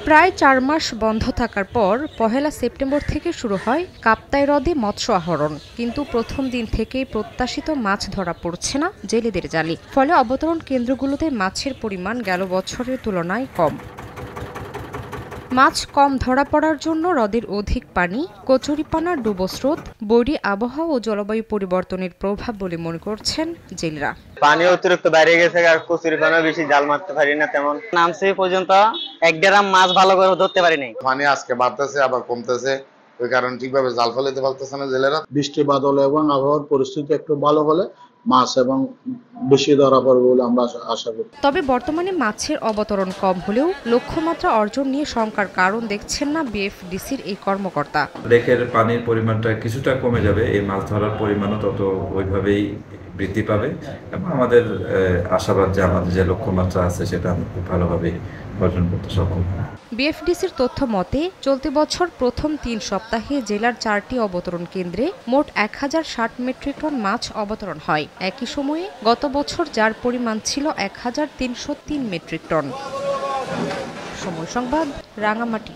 প্রায় ৪ মাস বন্ধ থাকার পর পহেলা সেপ্টেম্বর থেকে শুরু হয় কাপ্তাই হ্রদে মৎস্য আহরণ। কিন্তু প্রথম দিন থেকেই প্রত্যাশিত মাছ ধরা পড়ছে না জেলেদের জালে। ফলে অবতরণ কেন্দ্রগুলোতে মাছের পরিমাণ গেল বছরের তুলনায় কম। মাছ কম ধরা পড়ার জন্য হ্রদের অধিক পানি, কচুরিপানার ডুবোস্রোত, বৈরী আবহাওয়া ও জলবায়ু পরিবর্তনের প্রভাব বলে মনে করছেন জেলেরা। পানি অতিরিক্ত বাইরে গেছে আর কচুরিপানা বেশি, জাল মারতে পারি না তেমন। নামছে পর্যন্ত 1 গ্রাম মাছ ভালো করে ধরতে পারি নাই। পানি আজকে বাড়তেছে আবার কমতেছে, ওই কারণে ঠিকভাবে জাল ফেলাতে পারতেছে না জেলেরা। বৃষ্টি বাদল এবং আবহাওয়ার পরিস্থিতি একটু ভালো হলে মাছ এবং বেশি ধরা পড়বে বলে আমরা আশা করি। তবে বর্তমানে মাছের অবতরণ কম হলেও লক্ষ্যমাত্রা অর্জন নিয়ে শঙ্কার কারণ দেখছেন না বিএফডিসির এই কর্মকর্তা। লেকের পানির পরিমাণটা কিছুটা কমে যাবে, এই মাছ ধরার পরিমাণও তত ওইভাবেই বৃদ্ধি পাবে এবং আমাদের আশাবাদ যে আমাদের যে লক্ষ্যমাত্রা আছে সেটা আমরা খুব ভালোভাবে অর্জন করতে সক্ষম। বিএফডিসির তথ্য মতে চলতি বছর প্রথম ৩ সপ্তাহে জেলার 4টি অবতরণ কেন্দ্রে মোট 1060 মেট্রিক টন মাছ অবতরণ হয়। একই সময়ে গত বছর যার পরিমাণ ছিল 1303 মেট্রিক টন। সময় সংবাদ, রাঙামাটি।